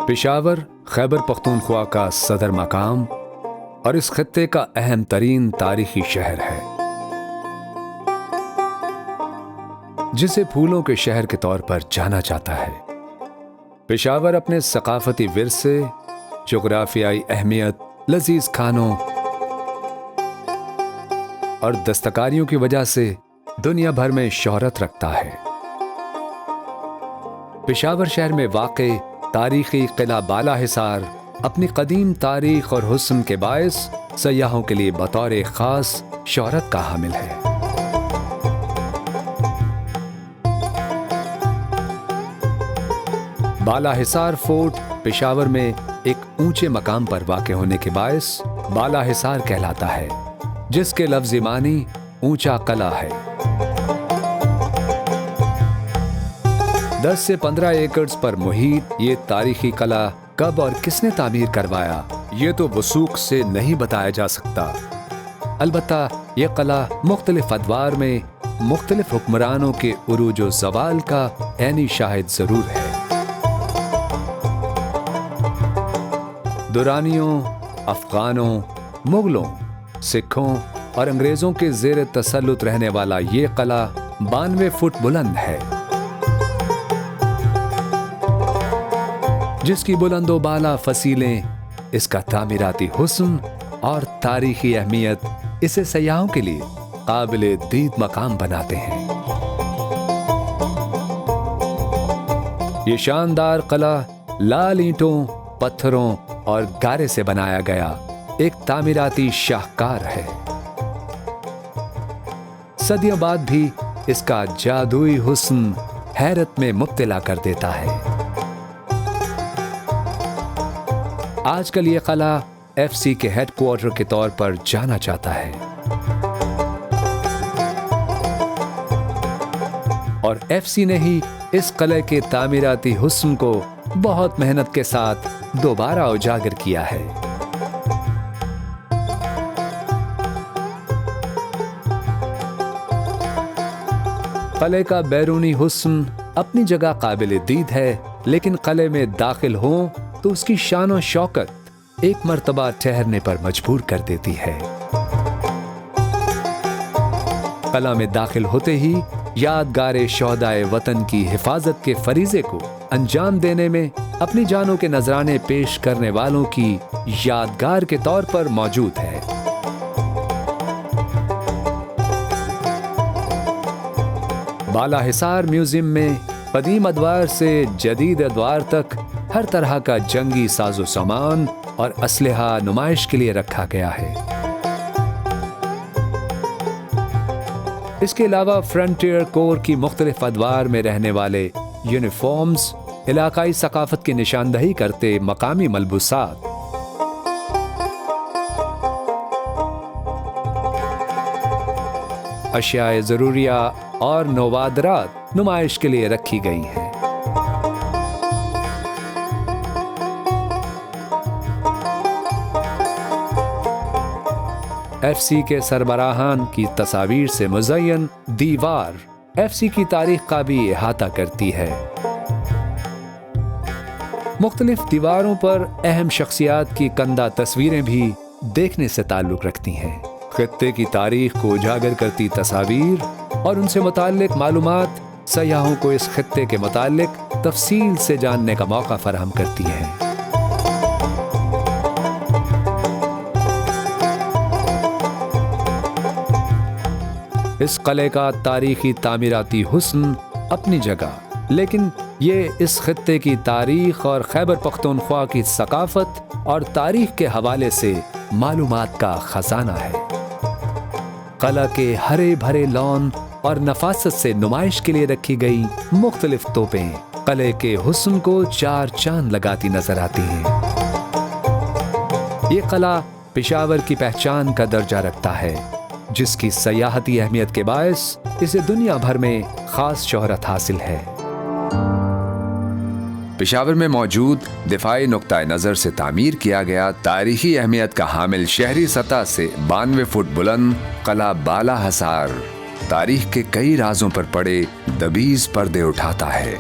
पेशावर खैबर पख्तूनख्वा का सदर मकाम और इस खत्ते का अहम तरीन तारीखी शहर है, जिसे फूलों के शहर के तौर पर जाना जाता है। पेशावर अपने सकाफती विरसे, जोग्राफियाई अहमियत, लजीज खानों और दस्तकारियों की वजह से दुनिया भर में शोहरत रखता है। पेशावर शहर में वाक़े तारीखी किला बाला हिसार अपनी कदीम तारीख और हुस्न के बायस सयाहों के लिए बतौर खास शोहरत का हामिल है। बाला हिसार फोर्ट पेशावर में एक ऊंचे मकाम पर वाक़े होने के बायस बाला हिसार कहलाता है, जिसके लफ्ज़ी मानी ऊंचा कला है। 10 से 15 एकड़ पर मुहित ये तारीखी कला कब और किसने तामीर करवाया, ये तो वसूख से नहीं बताया जा सकता। अलबत्ता ये कला मुख्तलिफ अदवार में मुख्तलिफ हुक्मरानों के उरूज व ज़वाल का ऐनी शाहिद ज़रूर है। दुरानियों, अफगानों, मुगलों, सिखों और अंग्रेजों के ज़ेर तसल्लुत रहने वाला ये कला 92 फुट बुलंद है, जिसकी बुलंदो बाला फसीलें, इसका तामीराती हुस्न और तारीखी अहमियत इसे सयाहों के लिए काबिले दीद मकाम बनाते हैं। ये शानदार कला लाल ईंटों, पत्थरों और गारे से बनाया गया एक तामीराती शाहकार है। सदियों बाद भी इसका जादुई हुस्न हैरत में मुब्तला कर देता है। आजकल ये कला एफसी के हेडक्वार्टर के तौर पर जाना जाता है और एफसी ने ही इस किले के तामीराती हुस्न को बहुत मेहनत के साथ दोबारा उजागर किया है। किले का बैरूनी हुस्न अपनी जगह काबिल दीद है, लेकिन किले में दाखिल हों तो उसकी शान और शौकत एक मर्तबा ठहरने पर मजबूर कर देती है। किला में दाखिल होते ही यादगारे शोहदाए वतन की हिफाजत के फरीजे को अंजाम देने में अपनी जानों के नजराने पेश करने वालों की यादगार के तौर पर मौजूद है। बाला हिसार म्यूजियम में कदीम अदवार से जदीद अदवार तक हर तरह का जंगी साजो सामान और असलहा नुमाइश के लिए रखा गया है। इसके अलावा फ्रंटियर कोर की मुख्तलिफ अदवार में रहने वाले यूनिफॉर्म्स, इलाकाई सकाफत की निशानदही करते मकामी मलबूसात, अशियाए ज़रूरिया और नवादरात नुमाइश के लिए रखी गई हैं। एफसी के सरबराहान की तस्वीर से मुज़य्यन दीवार एफसी की तारीख का भी इहाता करती है। मुख्तलिफ दीवारों पर अहम शख्सियात की कंदा तस्वीरें भी देखने से ताल्लुक रखती हैं। खित्ते की तारीख को उजागर करती तस्वीर और उनसे मुताल्लिक मालूमात सयाहों को इस खित्ते के मुताल्लिक तफसील से जानने का मौका फराहम करती हैं। इस किले का तारीखी तामीराती हुस्न अपनी जगह, लेकिन ये इस खित्ते की तारीख और खैबर पख्तूनख्वा की सकाफत और तारीख के हवाले से मालूमात का खजाना है। किला के हरे भरे लॉन और नफासत से नुमाइश के लिए रखी गई मुख्तलिफ तोपें किले के हुस्न को चार चांद लगाती नजर आती हैं। ये किला पेशावर की पहचान का दर्जा रखता है, जिसकी सयाहती अहमियत के बायस इसे दुनिया भर में खास शोहरत हासिल है। पेशावर में मौजूद दिफाई नुक्ता नज़र से तामीर किया गया तारीखी अहमियत का हामिल शहरी सतह से 92 फुट बुलंद किला बाला हिसार तारीख के कई राजों पर पड़े दबीज पर्दे उठाता है।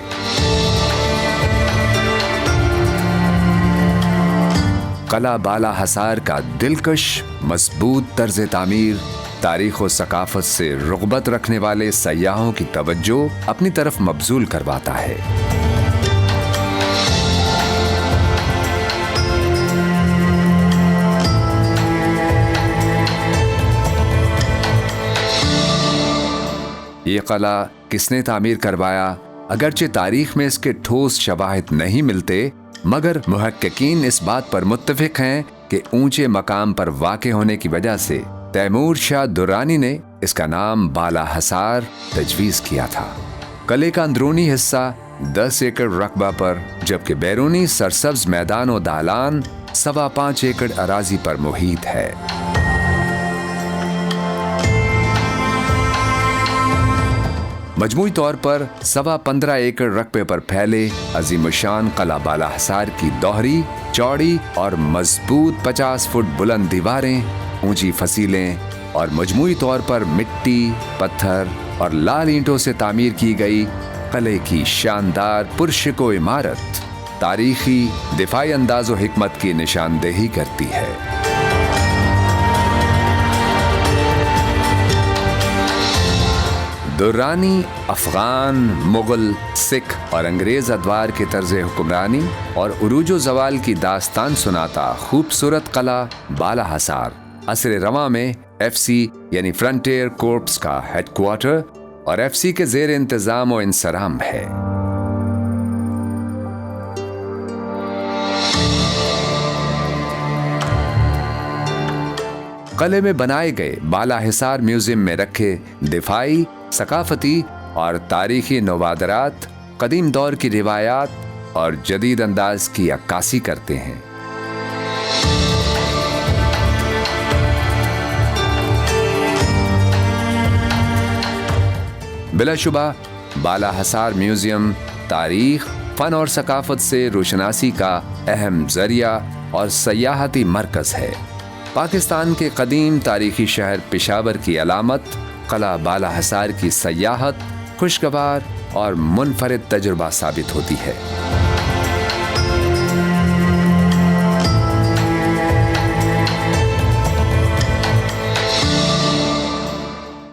قلعہ بالا حصار کا دلکش مضبوط طرز تعمیر تاریخ و ثقافت سے رغبت رکھنے والے سیاحوں کی توجہ اپنی طرف مبذول کرواتا ہے۔ یہ قلعہ کس نے تعمیر کروایا؟ اگرچہ تاریخ میں اس کے ٹھوس شواہد نہیں ملتے، مگر محققین اس بات پر متفق ہیں کہ اونچے مقام پر واقع ہونے کی وجہ سے تیمور شاہ درانی نے اس کا نام بالا حصار تجویز کیا تھا۔ قلعے کا اندرونی حصہ 10 ایکڑ رقبہ پر، جبکہ بیرونی سرسبز میدان و دالان 5.25 ایکڑ اراضی پر محیط ہے۔ مجموعی طور پر 15.25 ایکڑ رقبے پر پھیلے عظیم الشان قلعہ بالا حصار کی دوہری، چوڑی اور مضبوط 50 فٹ بلند دیواریں، اونچی فصیلیں اور مجموعی طور پر مٹی، پتھر اور لال اینٹوں سے تعمیر کی گئی قلعے کی شاندار پرشکو عمارت تاریخی دفاعی انداز و حکمت کی نشاندہی کرتی ہے۔ درانی افغان، مغل، سکھ اور انگریز ادوار کے طرز حکمرانی اور عروج و زوال کی داستان سناتا خوبصورت قلعہ بالا حصار عصر رواں میں FC یعنی فرنٹیئر کورپس کا ہیڈ کوارٹر اور FC کے زیر انتظام و انصرام ہے۔ قلعے میں بنائے گئے بالا حصار میوزیم میں رکھے دفاعی، ثقافتی اور تاریخی نوادرات قدیم دور کی روایات اور جدید انداز کی عکاسی کرتے ہیں۔ بلا شبہ بالا حصار میوزیم تاریخ، فن اور ثقافت سے روشناسی کا اہم ذریعہ اور سیاحتی مرکز ہے۔ پاکستان کے قدیم تاریخی شہر پشاور کی علامت قلعہ بالا حصار کی سیاحت خوشگوار اور منفرد تجربہ ثابت ہوتی ہے۔